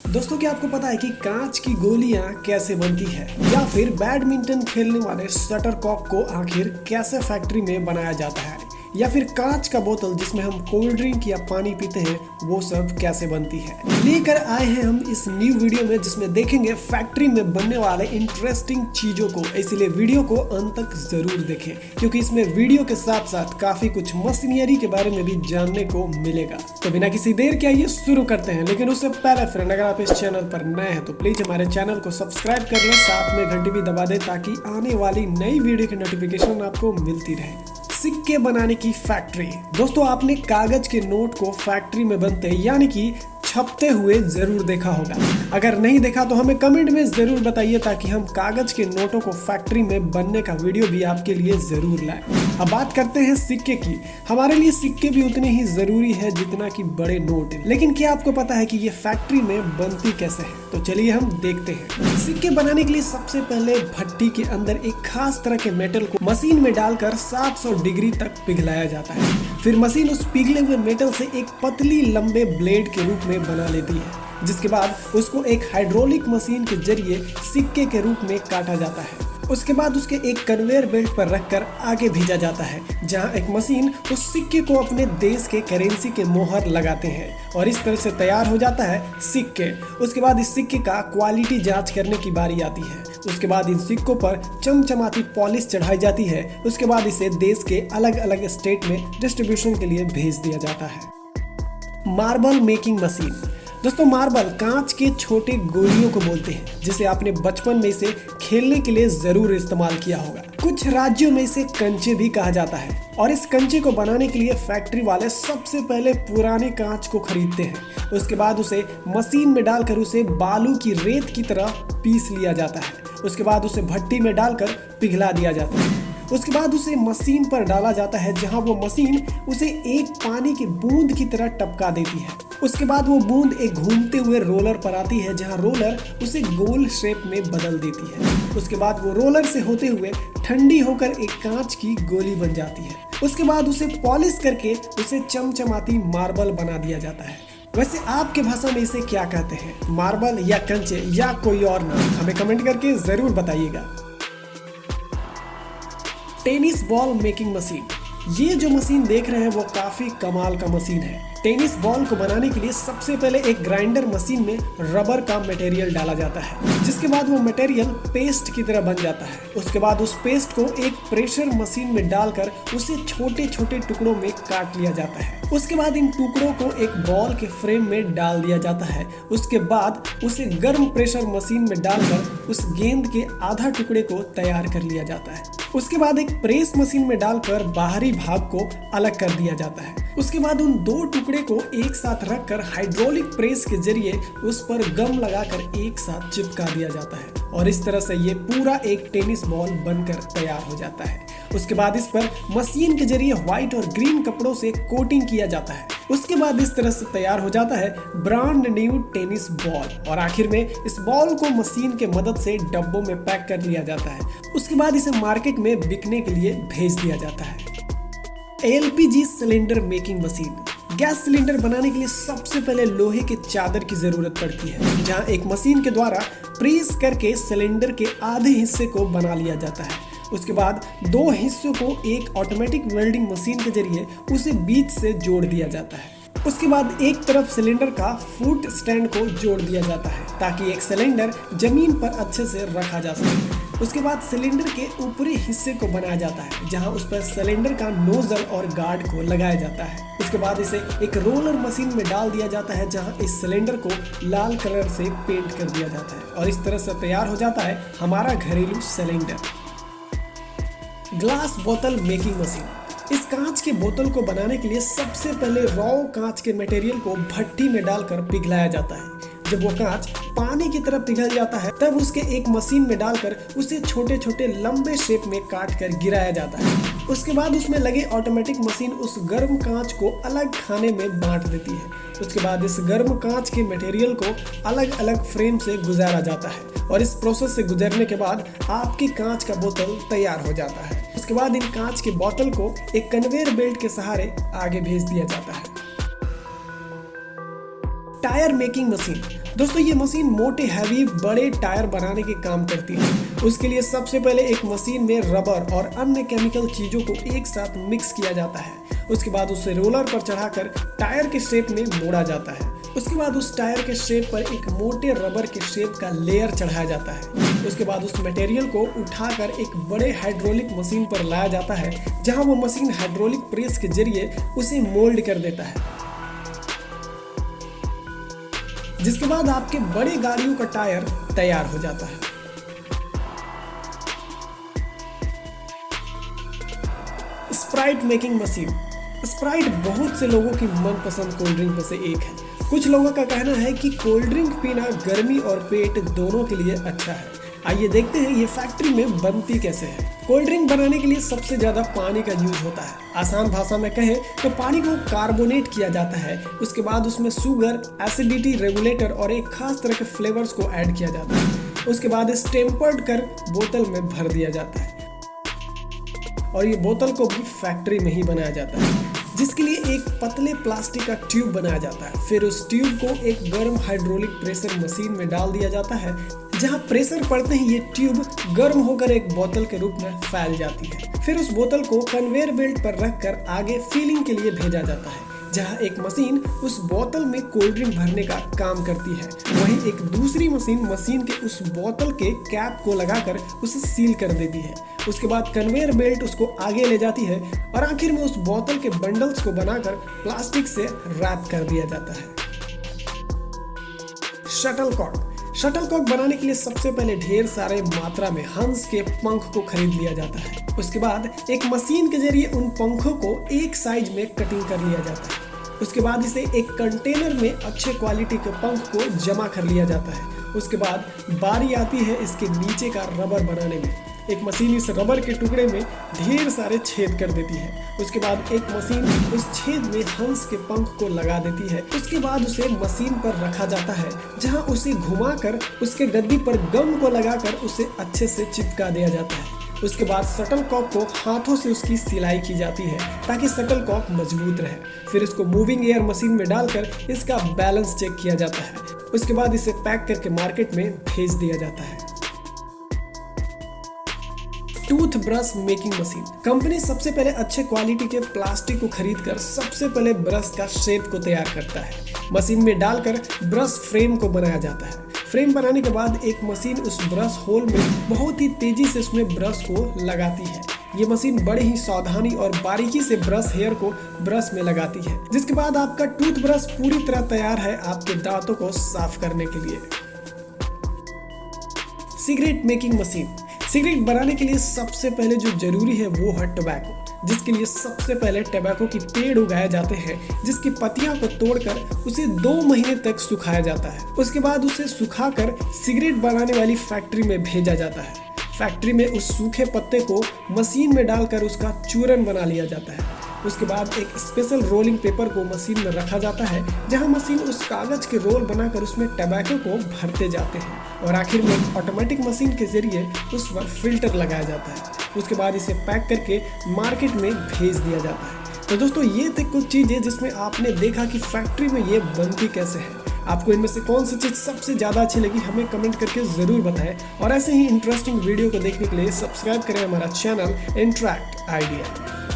दोस्तों, क्या आपको पता है कि कांच की गोलियां कैसे बनती है या फिर बैडमिंटन खेलने वाले शटलकॉक को आखिर कैसे फैक्ट्री में बनाया जाता है या फिर कांच का बोतल जिसमें हम कोल्ड ड्रिंक या पानी पीते हैं वो सब कैसे बनती है। लेकर आए हैं हम इस न्यू वीडियो में जिसमें देखेंगे फैक्ट्री में बनने वाले इंटरेस्टिंग चीजों को। इसलिए वीडियो को अंत तक जरूर देखें क्योंकि इसमें वीडियो के साथ साथ काफी कुछ मशीनरी के बारे में भी जानने को मिलेगा। तो बिना किसी देर के आइए शुरू करते हैं। लेकिन उससे पहले फ्रेंड, अगर आप इस चैनल पर नए हैं तो प्लीज हमारे चैनल को सब्सक्राइब कर लें, साथ में घंटी भी दबा दें ताकि आने वाली नई वीडियो की नोटिफिकेशन आपको मिलती रहे। सिक्के बनाने की फैक्ट्री। दोस्तों, आपने कागज के नोट को फैक्ट्री में बनते यानी कि छपते हुए जरूर देखा होगा। अगर नहीं देखा तो हमें कमेंट में जरूर बताइए ताकि हम कागज के नोटों को फैक्ट्री में बनने का वीडियो भी आपके लिए जरूर लाएं। अब बात करते हैं सिक्के की। हमारे लिए सिक्के भी उतने ही जरूरी है जितना कि बड़े नोट। लेकिन क्या आपको पता है कि ये फैक्ट्री में बनती कैसे है? तो चलिए हम देखते हैं। सिक्के बनाने के लिए सबसे पहले भट्टी के अंदर एक खास तरह के मेटल को मशीन में डालकर 700 डिग्री तक पिघलाया जाता है। फिर मशीन उस पिघले हुए मेटल से एक पतली लंबे ब्लेड के रूप में बना लेती है, जिसके बाद उसको एक हाइड्रोलिक मशीन के जरिए सिक्के के रूप में काटा जाता है। उसके बाद उसके एक कन्वेयर बेल्ट पर रखकर आगे भेजा जाता है, जहां एक मशीन उस सिक्के को अपने देश के करेंसी के मोहर लगाते हैं और इस तरह से तैयार हो जाता है सिक्के। उसके बाद इस सिक्के का क्वालिटी जांच करने की बारी आती है। उसके बाद इन सिक्कों पर चमचमाती पॉलिश चढ़ाई जाती है। उसके बाद इसे देश के अलग अलग स्टेट में डिस्ट्रीब्यूशन के लिए भेज दिया जाता है। Marble making machine. दोस्तों, मार्बल कांच के छोटे गोलियों को बोलते हैं जिसे आपने बचपन में इसे खेलने के लिए जरूर इस्तेमाल किया होगा। कुछ राज्यों में इसे कंचे भी कहा जाता है और इस कंचे को बनाने के लिए फैक्ट्री वाले सबसे पहले पुराने कांच को खरीदते हैं। उसके बाद उसे मशीन में डालकर उसे बालू की रेत की तरह पीस लिया जाता है। उसके बाद उसे भट्टी में डालकर पिघला दिया जाता है। उसके बाद उसे मशीन पर डाला जाता है, जहां वो मशीन उसे एक पानी की बूंद की तरह टपका देती है। उसके बाद वो बूंद एक घूमते हुए रोलर पर आती है, जहां रोलर उसे गोल शेप में बदल देती है। उसके बाद वो रोलर से होते हुए ठंडी होकर एक कांच की गोली बन जाती है। उसके बाद उसे पॉलिश करके उसे चमचमाती मार्बल बना दिया जाता है। वैसे आपके भाषा में इसे क्या कहते हैं? मार्बल या कंचे या कोई और नाम? हमें कमेंट करके जरूर बताइएगा। Tennis ball making machine. ये जो मशीन देख रहे हैं वो काफी कमाल का मशीन है। टेनिस बॉल को बनाने के लिए सबसे पहले एक ग्राइंडर मशीन में रबर का मटेरियल डाला जाता है, जिसके बाद वो मटेरियल पेस्ट की तरह बन जाता है। उसके बाद उस पेस्ट को एक प्रेशर मशीन में डालकर उसे छोटे छोटे टुकड़ों में काट लिया जाता है। उसके बाद इन टुकड़ों को एक बॉल के फ्रेम में डाल दिया जाता है। उसके बाद उसे गर्म प्रेशर मशीन में डालकर उस गेंद के आधा टुकड़े को तैयार कर लिया जाता है। उसके बाद एक प्रेस मशीन में डालकर बाहरी भाग को अलग कर दिया जाता है। उसके बाद उन दो टुकड़े को एक साथ रखकर हाइड्रोलिक प्रेस के जरिए उस पर गम लगाकर एक साथ चिपका दिया जाता है और इस तरह से ये पूरा एक टेनिस बॉल बनकर तैयार हो जाता है। उसके बाद इस पर मशीन के जरिए व्हाइट और ग्रीन कपड़ों से कोटिंग किया जाता है। उसके बाद इस तरह से तैयार हो जाता है ब्रांड न्यू टेनिस बॉल और आखिर में इस बॉल को मशीन के मदद से डब्बों में पैक कर लिया जाता है। उसके बाद इसे मार्केट में बिकने के लिए भेज दिया जाता है। LPG cylinder making machine. Gas cylinder बनाने के लिए सबसे पहले लोहे के चादर की जरूरत पड़ती है, जहां एक मशीन के द्वारा प्रेस करके सिलेंडर के आधे हिस्से को बना लिया जाता है। उसके बाद दो हिस्सों को एक ऑटोमेटिक वेल्डिंग मशीन के जरिए उसे बीच से जोड़ दिया जाता है। उसके बाद एक तरफ सिलेंडर का फुट स्टैंड को जोड़ दिया जाता है ताकि एक सिलेंडर जमीन पर अच्छे से रखा जा सके। उसके बाद सिलेंडर के ऊपरी हिस्से को बनाया जाता है, जहां उस पर सिलेंडर का नोजल और गार्ड को लगाया जाता है। उसके बाद इसे एक रोलर मशीन में डाल दिया जाता है, जहां इस सिलेंडर को लाल कलर से पेंट कर दिया जाता है और इस तरह से तैयार हो जाता है हमारा घरेलू सिलेंडर। ग्लास बोतल मेकिंग मशीन। इस कांच के बोतल को बनाने के लिए सबसे पहले रॉ कांच के मटेरियल को भट्टी में डालकर पिघलाया जाता है। जब वो कांच पानी की तरह पिघल जाता है तब उसके एक मशीन में डालकर उसे छोटे छोटे लंबे शेप में काट कर गिराया जाता है। उसके बाद उसमें लगे ऑटोमेटिक मशीन उस गर्म कांच को अलग खाने में बांट देती है। उसके बाद इस गर्म कांच के मटेरियल को अलग अलग फ्रेम से गुजारा जाता है और इस प्रोसेस से गुजरने के बाद आपकी कांच का बोतल तैयार हो जाता है। उसके बाद इन कांच के बोतल को एक कन्वेयर बेल्ट के सहारे आगे भेज दिया जाता है। Tyre making machine. दोस्तों ये मशीन मोटे हैवी बड़े टायर बनाने के काम करती है। उसके लिए सबसे पहले एक मशीन में रबर और अन्य केमिकल चीजों को एक साथ मिक्स किया जाता है। उसके बाद उसे रोलर पर चढ़ाकर टायर के शेप में मोड़ा जाता है। उसके बाद उस टायर के शेप पर एक मोटे रबर के शेप का लेयर चढ़ाया जाता है। उसके बाद उस मटेरियल को उठाकर एक बड़े हाइड्रोलिक मशीन पर लाया जाता है, जहां वो मशीन हाइड्रोलिक प्रेस के जरिए उसे मोल्ड कर देता है, जिसके बाद आपके बड़े गाड़ियों का टायर तैयार हो जाता है। Sprite making machine. स्प्राइट बहुत से लोगों की मनपसंद कोल्ड ड्रिंक में से एक है। कुछ लोगों का कहना है कि कोल्ड ड्रिंक पीना गर्मी और पेट दोनों के लिए अच्छा है। आइए देखते हैं ये फैक्ट्री में बनती कैसे है। कोल्ड ड्रिंक बनाने के लिए सबसे ज्यादा पानी का यूज होता है। आसान भाषा में कहें तो पानी को कार्बोनेट किया जाता है। उसके बाद उसमें शुगर, एसिडिटी रेगुलेटर और एक खास तरह के फ्लेवर्स को ऐड किया जाता है। उसके बाद इस टेम्पर्ड कर बोतल में भर दिया जाता है और ये बोतल को भी फैक्ट्री में ही बनाया जाता है, जिसके लिए एक पतले प्लास्टिक का ट्यूब बनाया जाता है। फिर उस ट्यूब को एक गर्म हाइड्रोलिक प्रेशर मशीन में डाल दिया जाता है, जहां प्रेशर पड़ते ही ये ट्यूब गर्म होकर एक बोतल के रूप में फैल जाती है। फिर उस बोतल को कन्वेयर बेल्ट पर रखकर आगे फिलिंग के लिए भेजा जाता है, जहां एक मशीन उस बोतल में कोल्ड ड्रिंक भरने का काम करती है। वहीं एक दूसरी मशीन के उस बोतल के कैप को लगाकर उसे सील कर देती है। उसके बाद कन्वेयर बेल्ट उसको आगे ले जाती है और आखिर में उस बोतल के बंडल्स को बनाकर प्लास्टिक से रैप कर दिया जाता है। शटलकॉक बनाने के लिए सबसे पहले ढेर सारे मात्रा में हंस के पंख को खरीद लिया जाता है। उसके बाद एक मशीन के जरिए उन पंखों को एक साइज में कटिंग कर लिया जाता है। उसके बाद इसे एक कंटेनर में अच्छे क्वालिटी के पंख को जमा कर लिया जाता है। उसके बाद बारी आती है इसके नीचे का रबर बनाने में। एक मशीन इस रबर के टुकड़े में ढेर सारे छेद कर देती है। उसके बाद एक मशीन उस छेद में हंस के पंख को लगा देती है। उसके बाद उसे मशीन पर रखा जाता है, जहां उसे घुमाकर उसके गद्दी पर गम को लगाकर उसे अच्छे से चिपका दिया जाता है। उसके बाद शटलकॉक को हाथों से उसकी सिलाई की जाती है ताकि शटलकॉक मजबूत रहे। फिर इसको मूविंग एयर मशीन में डालकर इसका बैलेंस चेक किया जाता है। उसके बाद इसे पैक करके मार्केट में भेज दिया जाता है। Tooth brush making machine. Company सबसे पहले अच्छे क्वालिटी के प्लास्टिक को खरीदकर सबसे पहले ब्रश का शेप को तैयार करता है। मशीन में डालकर ब्रश फ्रेम को बनाया जाता है। फ्रेम बनाने के बाद एक मशीन उस ब्रश होल में बहुत ही तेजी से उसमें ब्रश को लगाती है। ये मशीन बड़े ही सावधानी और बारीकी से ब्रश हेयर को ब्रश में लगाती है, जिसके बाद आपका टूथ ब्रश पूरी तरह तैयार है आपके दांतों को साफ करने के लिए। Cigarette making machine. सिगरेट बनाने के लिए सबसे पहले जो जरूरी है वो है टबैको, जिसके लिए सबसे पहले टबैको की पेड़ उगाए जाते हैं, जिसकी पत्तियां को तोड़कर उसे 2 महीने तक सुखाया जाता है। उसके बाद उसे सुखाकर सिगरेट बनाने वाली फैक्ट्री में भेजा जाता है। फैक्ट्री में उस सूखे पत्ते को मशीन में डालकर उसका चूरन बना लिया जाता है। उसके बाद एक स्पेशल रोलिंग पेपर को मशीन में रखा जाता है, जहां मशीन उस कागज के रोल बनाकर उसमें टबैको को भरते जाते हैं और आखिर में ऑटोमेटिक मशीन के जरिए उस पर फिल्टर लगाया जाता है। उसके बाद इसे पैक करके मार्केट में भेज दिया जाता है। तो दोस्तों ये थे कुछ चीजें जिसमें आपने देखा कि फैक्ट्री में ये बनती कैसे है। आपको इनमें से कौन सी चीज सबसे ज्यादा अच्छी लगी हमें कमेंट करके जरूर बताएं और ऐसे ही इंटरेस्टिंग वीडियो को देखने के लिए सब्सक्राइब करें हमारा चैनल इंटरैक्ट आइडिया।